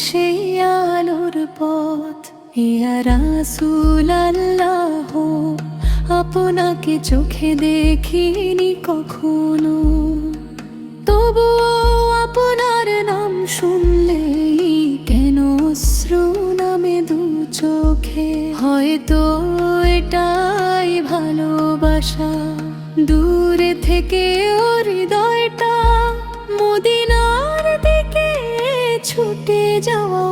সেই আলোর পথ। ইয়া রাসূলুল্লাহ, আপনাকে চোখে দেখিনি কখনো, তবুও আপনার নাম শুনলেই কেন অশ্রু নামে দু চোখে। হয়তো এটাই ভালোবাসা, দূরে থেকে ওর হৃদয়টা মদিনার দিকে ছুটে যাওয়া।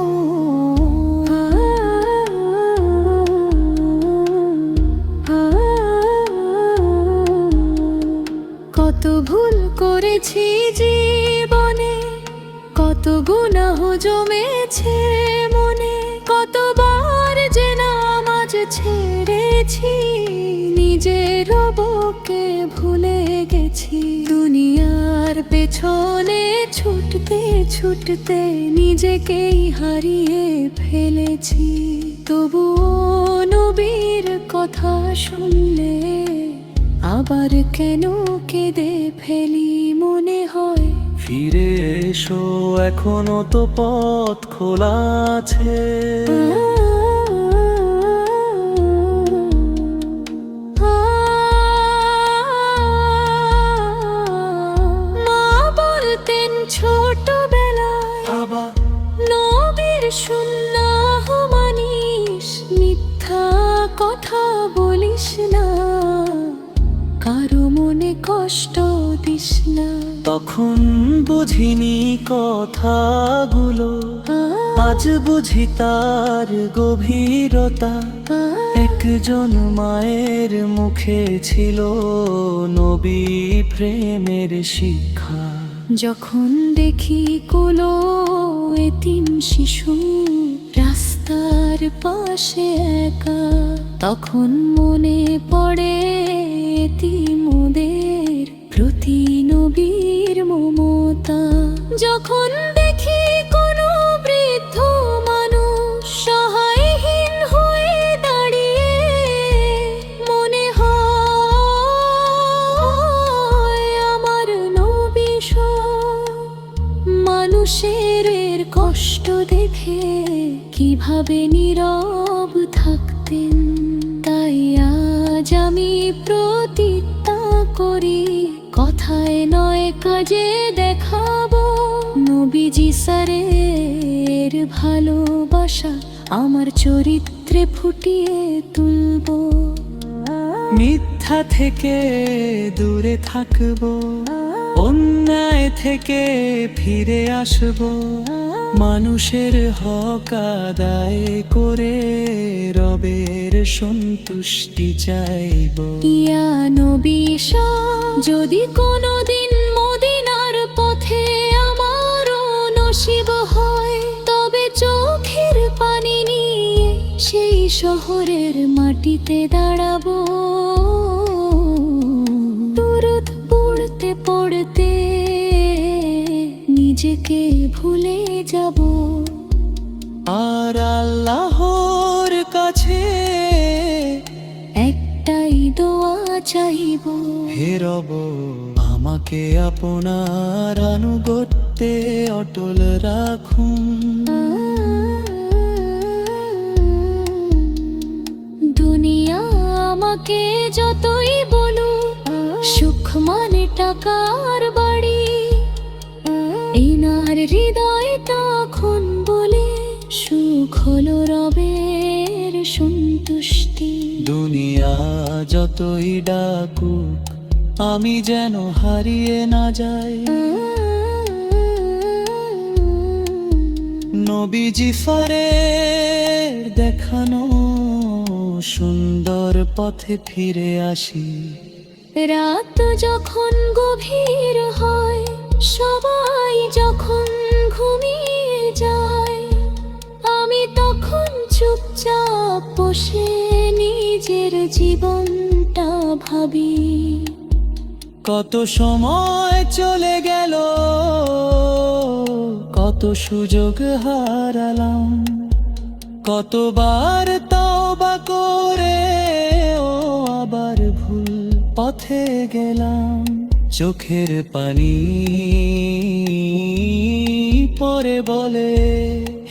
কত ভুল করেছি জীবনে, কত গুনাহ জমেছে মনে, কতবার যে নামাজ ছেড়েছি, নিজের রবকে ভুলে গেছি। দুনিয়ার পেছনে ছুটতে ছুটতে নিজেকেই হারিয়ে ফেলেছি। তবুও নবীর কথা শুনলে আবার কেন কেঁদে ফেলি, মনে হয় ফিরে এসো, এখনো তো পথ খোলা আছে। মা বলতেন ছোটবেলায়, বাবা নবীর সুন্নাহ মানিস, মিথ্যা কথা বলিস না, কারো মনে কষ্ট দিস না। তখন বুঝিনি কথাগুলো, আজ বুঝি তার গভীরতা। একজন মায়ের মুখে ছিল নবী প্রেমের শিক্ষা। যখন দেখি কোলো এতিম শিশু রাস্তার পাশে একা, তখন মনে পড়ে এতিমদের প্রতি নবীর মমতা। যখন দেখি কোনো বৃদ্ধ মানুষ সহায়হীন হয়ে দাঁড়িয়ে, মনে হয় আমার নবী মানুষের কষ্ট দেখে কিভাবে নীরব থাকতেন। তাই আজ আমি প্রতিজ্ঞা করি, কথায় নয় কাজে দেখাবো নবীজি স্যারের ভালোবাসা, আমার চরিত্রে ফুটিয়ে তুলবো। মিথ্যা থেকে দূরে থাকবো, অন্যায় থেকে ফিরে আসবো, মানুষের হক আদায় করে রবের সন্তুষ্টি চাইবো। ইয়া নবী, যদি কোনোদিন মদিনার পথে আমারও নসিব হয়, তবে চোখের পানি নিয়ে সেই শহরের মাটিতে দাঁড়াবো। দুরূদ পড়তে পড়তে নিজেকে ভুলে যাব, আর আল্লাহর কাছে একটাই দোয়া চাইব, হে রব আমাকে আপনার আনুগত্যে অটল রাখুন। দুনিয়া আমাকে যতই বলুক সুখ মানে টাকার বাড়ি, এনার হৃদয় তখন বলে সুখ হলো রবের সন্তুষ্টি। দুনিয়া যতই ডাকুক আমি যেন হারিয়ে না যাই, নবীজি ফারের দেখানো সুন্দর পথে ফিরে আসি। রাত যখন গভীর হয়, সবাই যখন ঘুমিয়ে যায়, আমি তখন চুপচাপ বসে নিজের জীবনটা ভাবি। কত সময় চলে গেল, কত সুযোগ হারালাম, কতবার তওবা করে ও আবার ভুল পথে গেলাম। চোখের পানি পরে বলে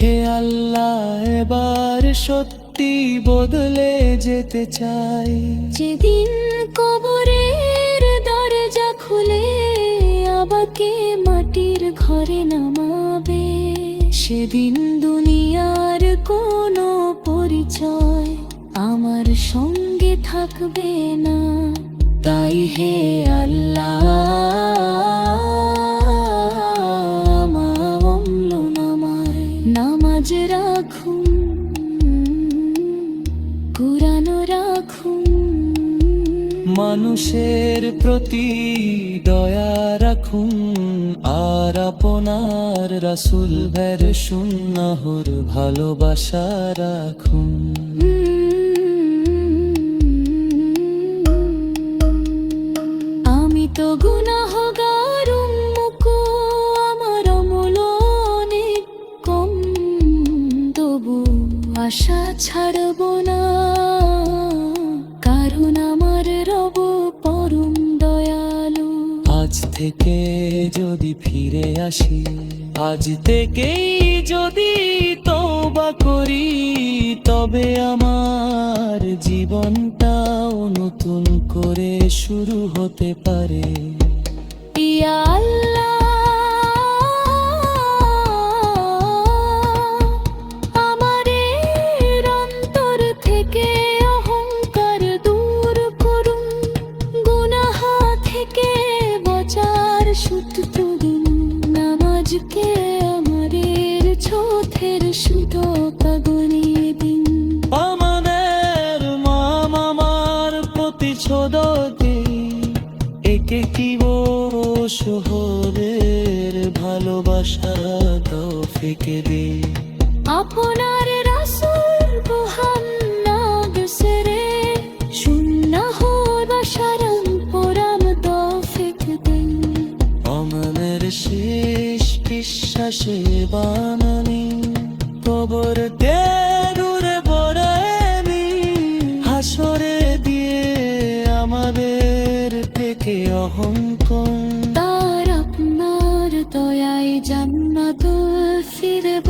হে আল্লাহ এবার সত্যি বদলে যেতে চাই। যেদিন কবরের দরজা খুলে আমাকে মাটির ঘরে নামাবে, সেদিন দুনিয়ার কোনো পরিচয় আমার সঙ্গে থাকবে না। তাই হে আল্লাহ নামাজ রাখুন, কুরআন রাখুন, মানুষের প্রতি দয়া রাখুন, আর আপনার রাসূল ভের সুন্নাহর ভালোবাসা রাখুন। আমি তো গুনাহগার উম্মুক, আমার আমল অনেক কম, তবু আশা ছাড়ব না, কারণ আমার রব পরম দয়ালু। আজ থেকে যদি ফিরে আসি, আজ থেকেই যদি তওবা করি, তবে আমার জীবনটাও নতুন করে শুরু হতে পারে। ইয়া আল্লাহ, আমাদের অন্তর থেকে অহংকার দূর করুন, গুনাহ থেকে বাঁচার সূত্র দিন, নামাজকে আমাদের চোখের সুতো গনিয়ে দিন। আমাদের মা মামার প্রতিশোধ একে কি শহরের ভালোবাসা তৌফিক দে। আপনার রাসূল মুহাম্মদ সরে সুন্নাহ বাশারাম পুরাম তৌফিক দিন। আমাদের শেষ বিশ্বাসে বানানি কবর দূরে বড়ানি, হাসরে দিয়ে আমাদের থেকে অহংকার। তার আপনার দয়ায় জান্নাতুল ফিরদৌস